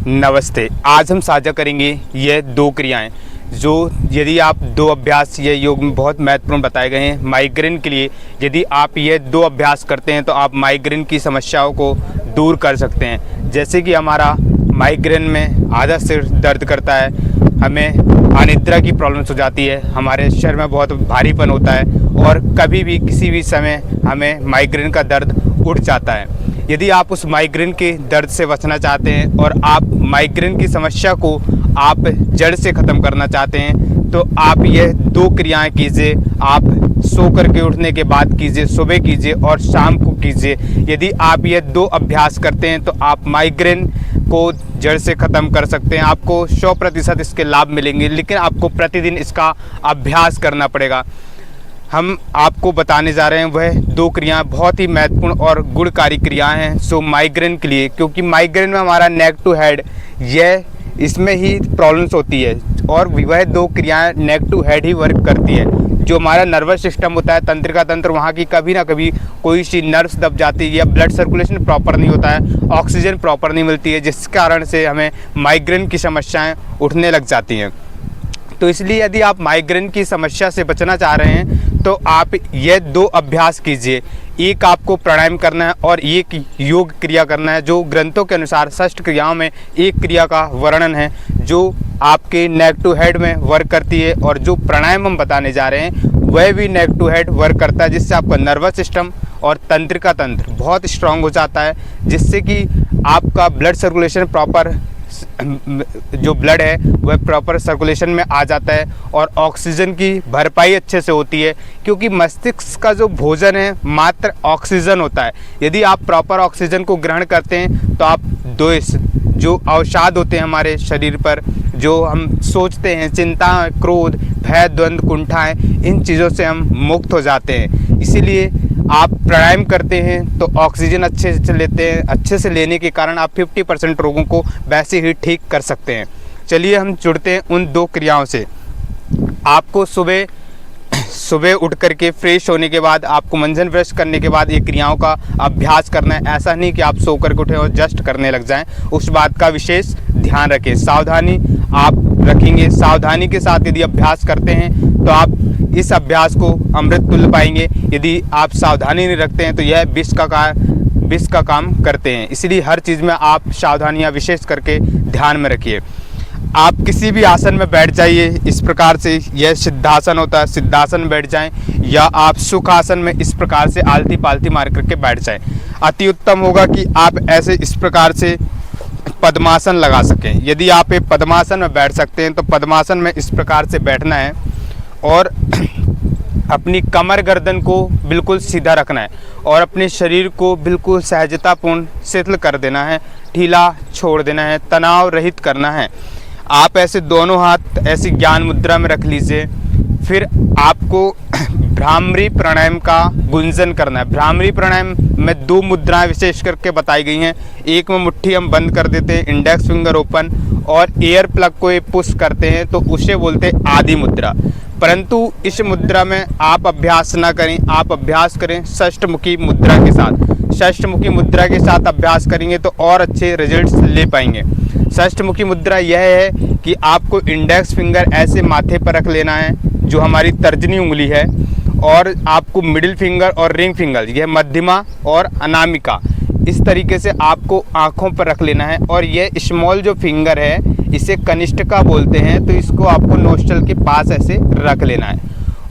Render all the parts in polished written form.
नमस्ते। आज हम साझा करेंगे ये दो क्रियाएं जो यदि आप दो अभ्यास ये योग में बहुत महत्वपूर्ण बताए गए हैं माइग्रेन के लिए। यदि आप ये दो अभ्यास करते हैं तो आप माइग्रेन की समस्याओं को दूर कर सकते हैं। जैसे कि हमारा माइग्रेन में आधा सिर दर्द करता है, हमें अनिद्रा की प्रॉब्लम्स हो जाती है, हमारे शरीर में बहुत भारीपन होता है और कभी भी किसी भी समय हमें माइग्रेन का दर्द उठ जाता है। यदि आप उस माइग्रेन के दर्द से बचना चाहते हैं और आप माइग्रेन की समस्या को आप जड़ से ख़त्म करना चाहते हैं तो आप ये दो क्रियाएं कीजिए। आप सो करके उठने के बाद कीजिए, सुबह कीजिए और शाम को कीजिए। यदि आप ये दो अभ्यास करते हैं तो आप माइग्रेन को जड़ से ख़त्म कर सकते हैं। आपको 100% इसके लाभ मिलेंगे, लेकिन आपको प्रतिदिन इसका अभ्यास करना पड़ेगा। हम आपको बताने जा रहे हैं वह दो क्रियाएं बहुत ही महत्वपूर्ण और गुणकारी क्रियाएं हैं सो माइग्रेन के लिए, क्योंकि माइग्रेन में हमारा नेक टू हेड यह इसमें ही प्रॉब्लम्स होती है और वह दो क्रियाएं नेक टू हेड ही वर्क करती है। जो हमारा नर्वस सिस्टम होता है, तंत्रिका तंत्र, वहाँ की कभी ना कभी कोई सी नर्व्स दब जाती है या ब्लड सर्कुलेशन प्रॉपर नहीं होता है, ऑक्सीजन प्रॉपर नहीं मिलती है, जिस कारण से हमें माइग्रेन की समस्याएँ उठने लग जाती हैं। तो इसलिए यदि आप माइग्रेन की समस्या से बचना चाह रहे हैं तो आप ये दो अभ्यास कीजिए। एक आपको प्राणायाम करना है और एक योग क्रिया करना है जो ग्रंथों के अनुसार 6 क्रियाओं में एक क्रिया का वर्णन है जो आपके नेक टू हेड में वर्क करती है। और जो प्राणायाम हम बताने जा रहे हैं वह भी नेक टू हेड वर्क करता है, जिससे आपका नर्वस सिस्टम और तंत्रिका तंत्र बहुत स्ट्रांग हो जाता है, जिससे कि आपका ब्लड सर्कुलेशन प्रॉपर जो ब्लड है वह प्रॉपर सर्कुलेशन में आ जाता है और ऑक्सीजन की भरपाई अच्छे से होती है। क्योंकि मस्तिष्क का जो भोजन है मात्र ऑक्सीजन होता है। यदि आप प्रॉपर ऑक्सीजन को ग्रहण करते हैं तो आप द्वेष जो अवसाद होते हैं हमारे शरीर पर, जो हम सोचते हैं, चिंता, क्रोध, भय, द्वंद्व, कुंठाएं, इन चीज़ों से हम मुक्त हो जाते हैं। इसीलिए आप प्राणायाम करते हैं तो ऑक्सीजन अच्छे से लेते हैं। अच्छे से लेने के कारण आप 50% रोगों को वैसे ही ठीक कर सकते हैं। चलिए हम जुड़ते हैं उन दो क्रियाओं से। आपको सुबह उठ करके फ्रेश होने के बाद, आपको मंजन ब्रश करने के बाद ये क्रियाओं का अभ्यास करना है। ऐसा नहीं कि आप सो करके उठे और जस्ट करने लग जाएं, उस बात का विशेष ध्यान रखें। सावधानी आप रखेंगे, सावधानी के साथ यदि अभ्यास करते हैं तो आप इस अभ्यास को अमृत तुल्य पाएंगे। यदि आप सावधानी नहीं रखते हैं तो यह विष का काम करते हैं। इसलिए हर चीज़ में आप सावधानियां विशेष करके ध्यान में रखिए। आप किसी भी आसन में बैठ जाइए इस प्रकार से, यह सिद्धासन होता है, सिद्धासन में बैठ जाएं, या आप सुखासन में इस प्रकार से आलती पालती मार करके बैठ जाएं। अति उत्तम होगा कि आप ऐसे इस प्रकार से पद्मासन लगा सकें। यदि आप एक पद्मासन में बैठ सकते हैं तो पद्मासन में इस प्रकार से बैठना है और अपनी कमर गर्दन को बिल्कुल सीधा रखना है और अपने शरीर को बिल्कुल सहजतापूर्ण शिथिल कर देना है, ढीला छोड़ देना है, तनाव रहित करना है। आप ऐसे दोनों हाथ ऐसी ज्ञान मुद्रा में रख लीजिए। फिर आपको भ्रामरी प्राणायाम का गुंजन करना है। भ्रामरी प्राणायाम में 2 मुद्राएं विशेष करके बताई गई हैं। एक में मुट्ठी हम बंद कर देते हैं, इंडेक्स फिंगर ओपन, और एयर प्लग को ये पुश करते हैं तो उसे बोलते हैं आदि मुद्रा। परंतु इस मुद्रा में आप अभ्यास ना करें, आप अभ्यास करें षष्ठमुखी मुद्रा के साथ। षष्ठमुखी मुद्रा के साथ अभ्यास करेंगे तो और अच्छे रिजल्ट्स ले पाएंगे। षष्ठमुखी मुद्रा यह है कि आपको इंडेक्स फिंगर ऐसे माथे पर रख लेना है जो हमारी तर्जनी उंगली है, और आपको मिडिल फिंगर और रिंग फिंगर, यह मध्यमा और अनामिका, इस तरीके से आपको आँखों पर रख लेना है। और ये स्मॉल जो फिंगर है इसे कनिष्ठिका बोलते हैं, तो इसको आपको नोस्ट्रल के पास ऐसे रख लेना है।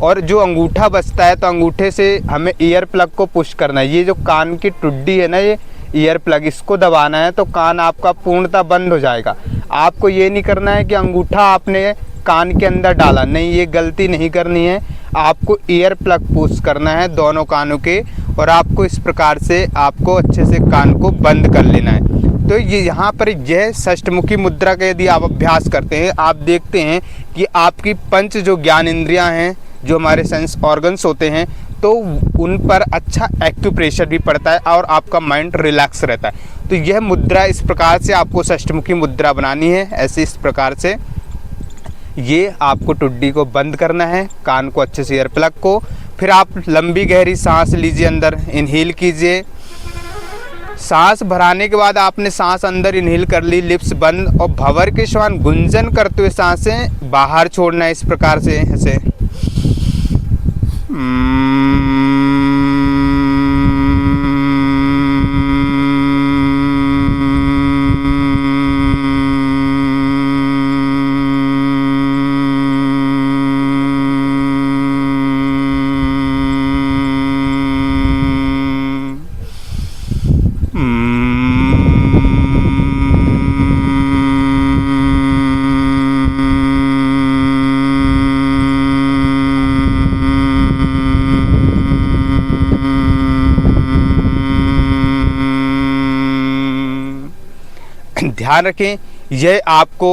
और जो अंगूठा बचता है तो अंगूठे से हमें ईयर प्लग को पुश करना है। ये जो कान की टुड्डी है ना, ये ईयर प्लग, इसको दबाना है तो कान आपका पूर्णतः बंद हो जाएगा। आपको ये नहीं करना है कि अंगूठा आपने कान के अंदर डाला, नहीं, ये गलती नहीं करनी है। आपको ईयर प्लग पुश करना है दोनों कानों के, और आपको इस प्रकार से आपको अच्छे से कान को बंद कर लेना है। तो ये यहाँ पर यह षष्ठमुखी मुद्रा का यदि आप अभ्यास करते हैं, आप देखते हैं कि आपकी पंच जो ज्ञान इंद्रियाँ हैं, जो हमारे सेंस ऑर्गन्स होते हैं, तो उन पर अच्छा एक्यूप्रेशर भी पड़ता है और आपका माइंड रिलैक्स रहता है। तो यह मुद्रा इस प्रकार से आपको षष्ठमुखी मुद्रा बनानी है। ऐसे इस प्रकार से ये आपको टुड्डी को बंद करना है, कान को अच्छे से ईयर प्लग को। फिर आप लंबी गहरी सांस लीजिए, अंदर इनहेल कीजिए सांस भराने के बाद आपने सांस अंदर इनहेल कर ली, लिप्स बंद, और भंवर के समान गुंजन करते हुए सांसें बाहर छोड़ना है इस प्रकार से, ऐसे। ध्यान रखें, यह आपको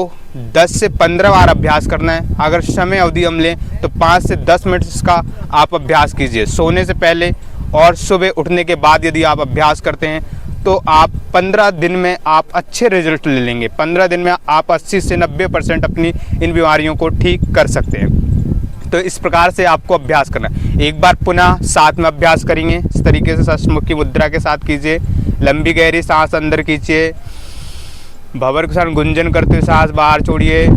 10 से 15 बार अभ्यास करना है। अगर समय अवधि हम लें तो 5 से 10 मिनट का आप अभ्यास कीजिए सोने से पहले और सुबह उठने के बाद। यदि आप अभ्यास करते हैं तो आप 15 दिन में आप अच्छे रिजल्ट ले लेंगे। 15 दिन में आप 80 से 90% अपनी इन बीमारियों को ठीक कर सकते हैं। तो इस प्रकार से आपको अभ्यास करना है। एक बार पुनः साथ में अभ्यास करेंगे, इस तरीके से षष्मुखी मुद्रा के साथ कीजिए। लंबी गहरी सांस अंदर खींचिए, भंवर के साथ गुंजन करते हुए सांस बाहर छोड़िए।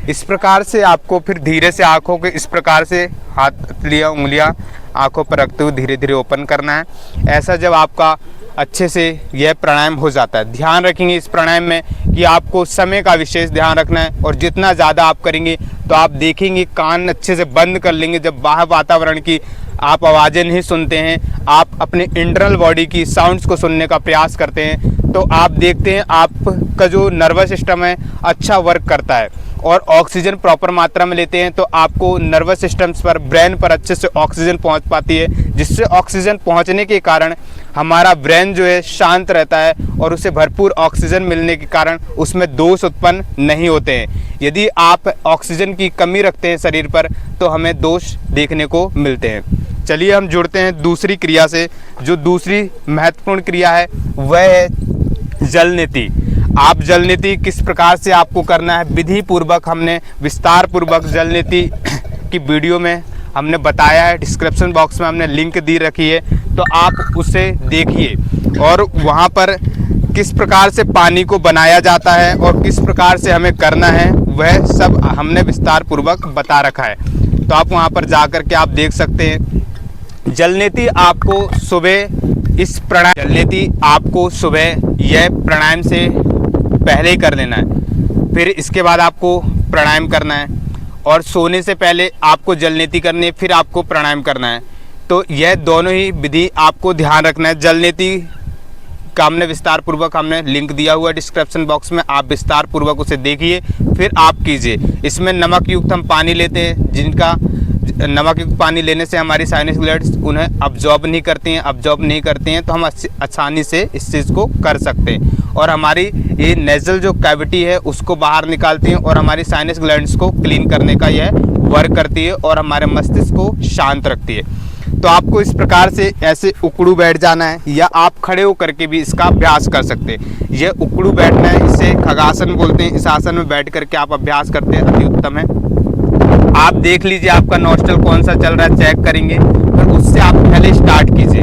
इस प्रकार से आपको फिर धीरे से आँखों के इस प्रकार से हाथ लिया, उंगलियां आँखों पर रखते हुए धीरे धीरे ओपन करना है। ऐसा जब आपका अच्छे से यह प्राणायाम हो जाता है, ध्यान रखेंगे इस प्राणायाम में कि आपको समय का विशेष ध्यान रखना है। और जितना ज़्यादा आप करेंगे तो आप देखेंगे कान अच्छे से बंद कर लेंगे। जब बाहर वातावरण की आप आवाज़ें नहीं सुनते हैं, आप अपने इंटरनल बॉडी की साउंड्स को सुनने का प्रयास करते हैं, तो आप देखते हैं आपका जो नर्वस सिस्टम है अच्छा वर्क करता है। और ऑक्सीजन प्रॉपर मात्रा में लेते हैं तो आपको नर्वस सिस्टम्स पर, ब्रेन पर अच्छे से ऑक्सीजन पहुंच पाती है, जिससे ऑक्सीजन पहुंचने के कारण हमारा ब्रेन जो है शांत रहता है और उसे भरपूर ऑक्सीजन मिलने के कारण उसमें दोष उत्पन्न नहीं होते हैं। यदि आप ऑक्सीजन की कमी रखते हैं शरीर पर तो हमें दोष देखने को मिलते हैं। चलिए हम जुड़ते हैं दूसरी क्रिया से। जो दूसरी महत्वपूर्ण क्रिया है वह है जल नीति। आप जल नीति किस प्रकार से आपको करना है, विधि पूर्वक हमने विस्तार पूर्वक जल नीति की वीडियो में हमने बताया है। डिस्क्रिप्शन बॉक्स में हमने लिंक दी रखी है, तो आप उसे देखिए। और वहाँ पर किस प्रकार से पानी को बनाया जाता है और किस प्रकार से हमें करना है वह सब हमने विस्तार पूर्वक बता रखा है। तो आप वहाँ पर जा कर के आप देख सकते हैं। जल नीति आपको सुबह इस प्राणायाम, जल नीति आपको सुबह यह प्राणायाम से पहले ही कर लेना है। फिर इसके बाद आपको प्राणायाम करना है और सोने से पहले आपको जल नीति करनी है, फिर आपको प्राणायाम करना है। तो यह दोनों ही विधि आपको ध्यान रखना है। जल नीति का हमने विस्तार पूर्वक हमने लिंक दिया हुआ है डिस्क्रिप्शन बॉक्स में, आप विस्तार पूर्वक उसे देखिए फिर आप कीजिए। इसमें नमक युक्त हम पानी लेते हैं, जिनका नमक युक्त पानी लेने से हमारी साइनस ग्लैंड्स उन्हें अब्जॉर्ब नहीं करती हैं, तो हम आसानी से इस चीज़ को कर सकते हैं। और हमारी ये नेजल जो कैविटी है उसको बाहर निकालती हैं और हमारी साइनस ग्लैंड्स को क्लीन करने का यह वर्क करती है और हमारे मस्तिष्क को शांत रखती है। तो आपको इस प्रकार से ऐसे उकड़ू बैठ जाना है, या आप खड़े होकर के भी इसका अभ्यास कर सकते हैं। यह उकड़ू बैठना है, इसे खगासन बोलते हैं। इस आसन में बैठ करके आप अभ्यास करते हैं, अति उत्तम है। आप देख लीजिए आपका नॉस्ट्रल कौन सा चल रहा है, चेक करेंगे, फिर उससे आप पहले स्टार्ट कीजिए।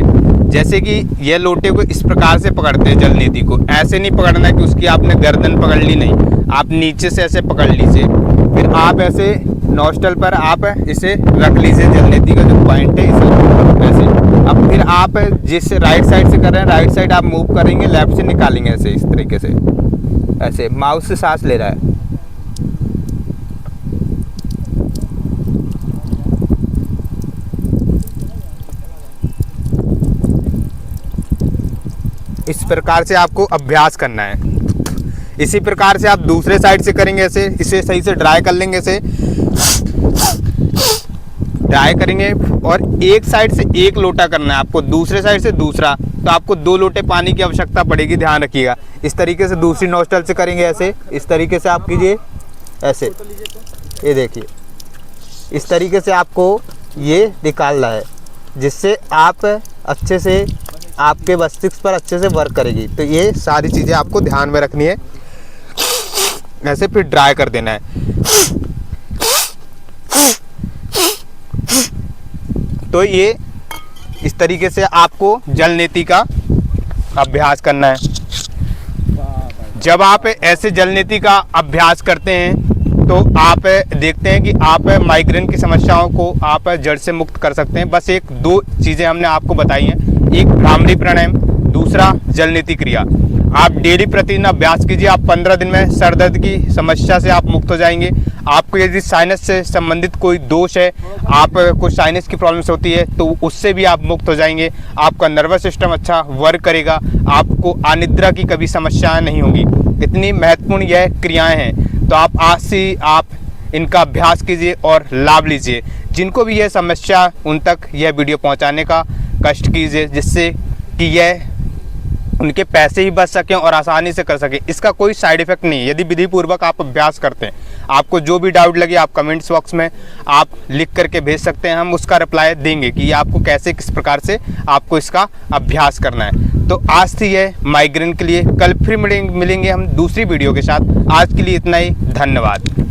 जैसे कि ये लोटे को इस प्रकार से पकड़ते हैं, जल नीति को ऐसे नहीं पकड़ना है कि उसकी आपने गर्दन पकड़ ली, नहीं, आप नीचे से ऐसे पकड़ लीजिए। फिर आप ऐसे नॉस्ट्रल पर आप इसे रख लीजिए, जल नीति का जो पॉइंट है इसे ऐसे। अब फिर आप जिस राइट साइड से कर रहे हैं, राइट साइड आप मूव करेंगे, लेफ्ट से निकालेंगे ऐसे, इस तरीके से ऐसे माउथ से सांस ले रहा है। इस प्रकार से आपको अभ्यास करना है। इसी प्रकार से आप दूसरे साइड से करेंगे ऐसे, इसे सही से ड्राई कर लेंगे, ऐसे ड्राई करेंगे। और एक साइड से एक लोटा करना है आपको, दूसरे साइड से दूसरा, तो आपको 2 लोटे पानी की आवश्यकता पड़ेगी, ध्यान रखिएगा। इस तरीके से दूसरी नोस्ट्रल से करेंगे ऐसे, इस तरीके से आप कीजिए ऐसे, ये देखिए इस तरीके से आपको ये निकालना है। जिससे आप अच्छे से आपके मस्तिष्क पर अच्छे से वर्क करेगी। तो ये सारी चीज़ें आपको ध्यान में रखनी है। ऐसे फिर ड्राई कर देना है। तो ये इस तरीके से आपको जल नीति का अभ्यास करना है। जब आप ऐसे जल नीति का अभ्यास करते हैं तो आप देखते हैं कि आप माइग्रेन की समस्याओं को आप जड़ से मुक्त कर सकते हैं। बस एक दो चीज़ें हमने आपको बताई हैं, एक भ्रामरी प्राणायाम, दूसरा जल नीति क्रिया। आप डेली प्रतिदिन अभ्यास कीजिए। आप 15 दिन में सर दर्द की समस्या से आप मुक्त हो जाएंगे। आपको यदि साइनस से संबंधित कोई दोष है, आप कुछ साइनस की प्रॉब्लम्स होती है, तो उससे भी आप मुक्त हो जाएंगे। आपका नर्वस सिस्टम अच्छा वर्क करेगा, आपको अनिद्रा की कभी समस्याएं नहीं होंगी। इतनी महत्वपूर्ण यह क्रियाएं हैं। तो आप आज से आप इनका अभ्यास कीजिए और लाभ लीजिए। जिनको भी यह समस्या, उन तक यह वीडियो पहुंचाने का कष्ट कीजिए, जिससे कि यह उनके पैसे ही बच सकें और आसानी से कर सकें। इसका कोई साइड इफेक्ट नहीं है। यदि विधि पूर्वक आप अभ्यास करते हैं, आपको जो भी डाउट लगे आप कमेंट्स बॉक्स में आप लिख करके भेज सकते हैं। हम उसका रिप्लाई देंगे कि आपको कैसे, किस प्रकार से आपको इसका अभ्यास करना है। तो आज थी यह माइग्रेन के लिए। कल फिर मिलेंगे हम दूसरी वीडियो के साथ। आज के लिए इतना ही। धन्यवाद।